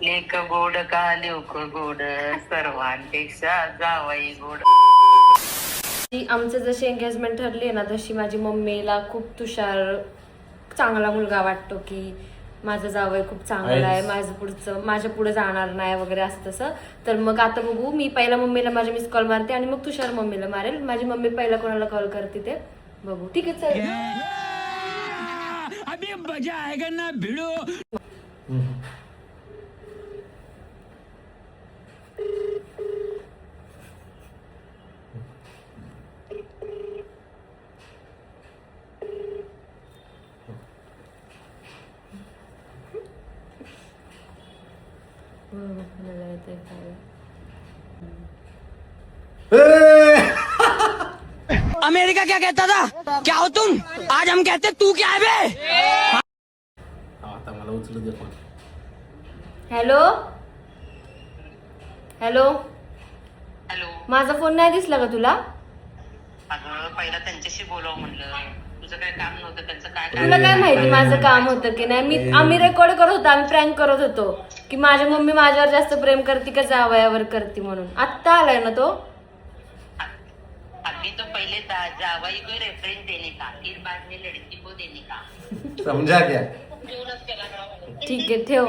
लेक गोड का लेक गोड सर्वांपेक्षा जावई गोड. आमचं जशी एंगेजमेंट ठरली ना तशी माझी मम्मीला खूप तुषार चांगला मुलगा वाटतो की माझं जावई खूप चांगला आहे, माझ्या पुढे जाणार नाही वगैरे असं तसं. तर मग आता बघू, मी पहिला मम्मीला माझे मिस कॉल मारते आणि मग तुषार मम्मीला मारेल. माझी मम्मी पहिला कोणाला कॉल करते ते बघू. ठीक आहे चल. अभी मजा आएगा ना भिड़ो. मला येतंय काय. अमेरिका क्या कहता था, क्या हो तुम, आज हम कहते तू क्या है बे. आता मला उचलू दे फोन. Hello hello, hello. माझा फोन नाही दिसला का तुला? अगं पहिला त्यांच्याशी बोलावं म्हणलं. तुझं काय काम नव्हतं, त्यांचं काय तुला काय माहिती माझं काम होतं की नाही. आम्ही रेकॉर्ड करत होतो, आम्ही प्रँक करत होतो की माझी मम्मी माझ्यावर जास्त प्रेम करते का जावयावर करते म्हणून. आत्ता आलाय ना तो. अभी तो पहले जावई को रेफरेंस देने का, फिर बाद में लड़की को देने का. समजा क्या. ठीक आहे ठेव.